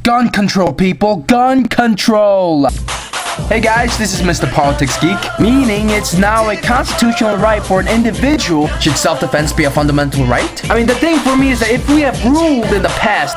Gun control, people. Gun control. Hey guys, this is MrPoliticsGeek, meaning it's now a constitutional right for an individual. Should self-defense be a fundamental right? I mean, the thing for me is that if we have ruled in the past,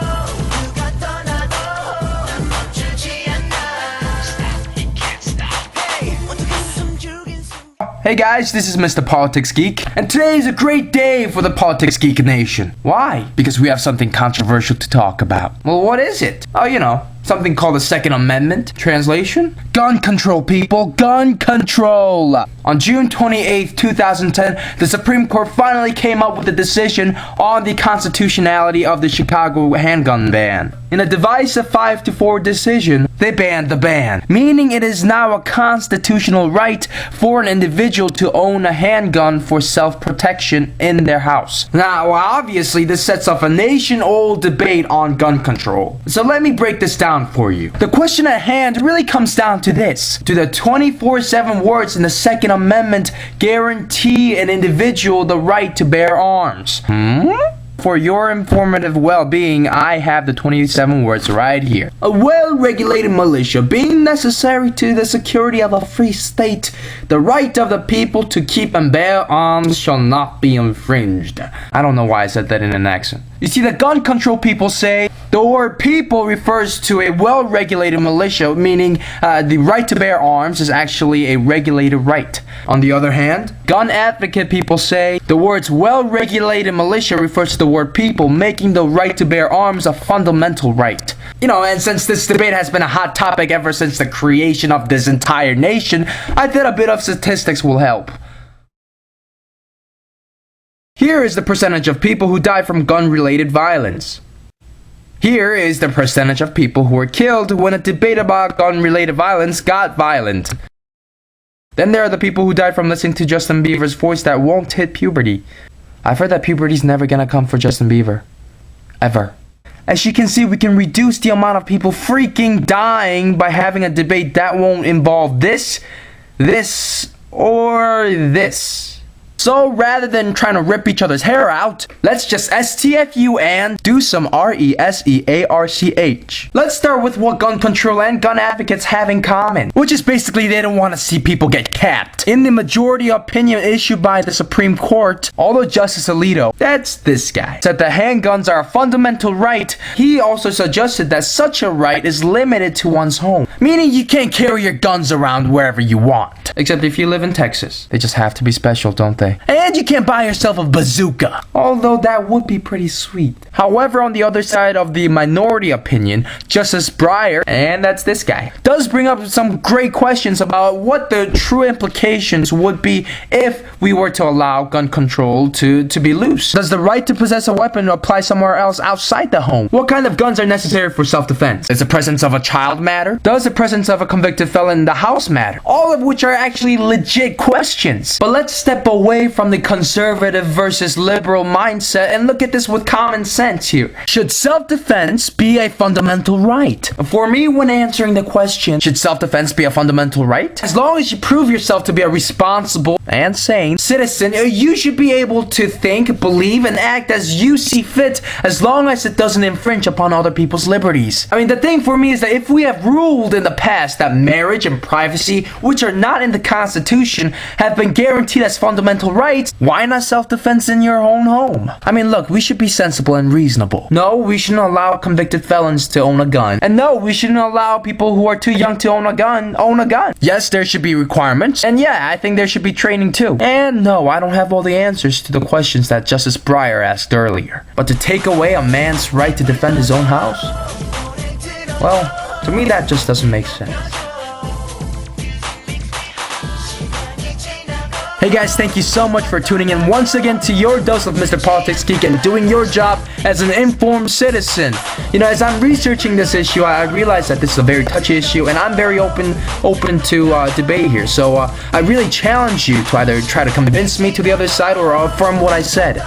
hey guys, this is MrPoliticsGeek, and today is a great day for the Politics Geek Nation. Why? Because we have something controversial to talk about. Well, what is it? Oh, you know, something called the Second Amendment. Translation? Gun control, people. Gun control. On June 28th, 2010, the Supreme Court finally came up with a decision on the constitutionality of the Chicago handgun ban. In a divisive 5-4 decision, they banned the ban, meaning it is now a constitutional right for an individual to own a handgun for self-protection in their house. Now, obviously, this sets off a nation-old debate on gun control. So let me break this down for you. The question at hand really comes down to this. Do the 24/7 words in the Second Amendment guarantee an individual the right to bear arms? For your informative well-being, I have the 27 words right here. A well-regulated militia being necessary to the security of a free state, the right of the people to keep and bear arms shall not be infringed. I don't know why I said that in an accent. You see, the gun control people say the word people refers to a well-regulated militia, meaning the right to bear arms is actually a regulated right. On the other hand, gun advocate people say the words well-regulated militia refers to the word people, making the right to bear arms a fundamental right. You know, and since this debate has been a hot topic ever since the creation of this entire nation, I thought a bit of statistics will help. Here is the percentage of people who die from gun-related violence. Here is the percentage of people who were killed when a debate about gun-related violence got violent. Then there are the people who died from listening to Justin Bieber's voice that won't hit puberty. I've heard that puberty's never gonna come for Justin Bieber. Ever. As you can see, we can reduce the amount of people freaking dying by having a debate that won't involve this, or this. So rather than trying to rip each other's hair out, let's just STFU and do some RESEARCH. Let's start with what gun control and gun advocates have in common, which is basically they don't want to see people get capped. In the majority opinion issued by the Supreme Court, although Justice Alito, that's this guy, said that handguns are a fundamental right, he also suggested that such a right is limited to one's home, meaning you can't carry your guns around wherever you want. Except if you live in Texas. They just have to be special, don't they? And you can't buy yourself a bazooka, although that would be pretty sweet. However, on the other side of the minority opinion, Justice Breyer, and that's this guy, does bring up some great questions about what the true implications would be if we were to allow gun control to be loose. Does the right to possess a weapon apply somewhere else outside the home? What kind of guns are necessary for self-defense? Does the presence of a child matter? Does the presence of a convicted felon in the house matter? All of which are actually legit questions. But let's step away from the conservative versus liberal mindset and look at this with common sense here. Should self-defense be a fundamental right? For me, when answering the question, should self-defense be a fundamental right? As long as you prove yourself to be a responsible and sane citizen, you should be able to think, believe, and act as you see fit, as long as it doesn't infringe upon other people's liberties. I mean, the thing for me is that if we have ruled in the past that marriage and privacy, which are not in the Constitution, have been guaranteed as fundamental rights, why not self-defense in your own home? I mean, look, we should be sensible and reasonable. No, we shouldn't allow convicted felons to own a gun. And no, we shouldn't allow people who are too young to own a gun. Yes, there should be requirements. And yeah, I think there should be training too. And no, I don't have all the answers to the questions that Justice Breyer asked earlier. But to take away a man's right to defend his own house? Well, to me that just doesn't make sense. Hey guys, thank you so much for tuning in once again to your dose of MrPoliticsGeek and doing your job as an informed citizen. You know, as I'm researching this issue, I realize that this is a very touchy issue, and I'm very open to debate here. So I really challenge you to either try to convince me to the other side or affirm what I said.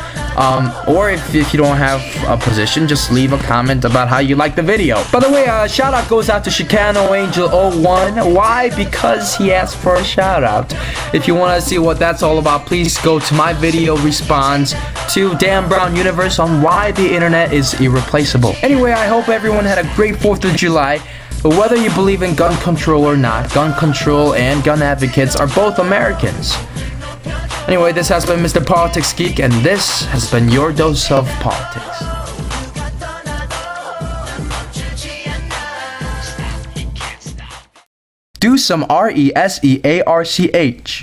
Or if you don't have a position, just leave a comment about how you like the video. By the way, shout out goes out to ChicanoAngel01. Why? Because he asked for a shout out. If you want to see what that's all about, please go to my video response to Dan Brown Universe on why the internet is irreplaceable. Anyway, I hope everyone had a great 4th of July. But whether you believe in gun control or not, gun control and gun advocates are both Americans. Anyway, this has been Mr. Politics Geek, and this has been your dose of politics. Do some RESEARCH.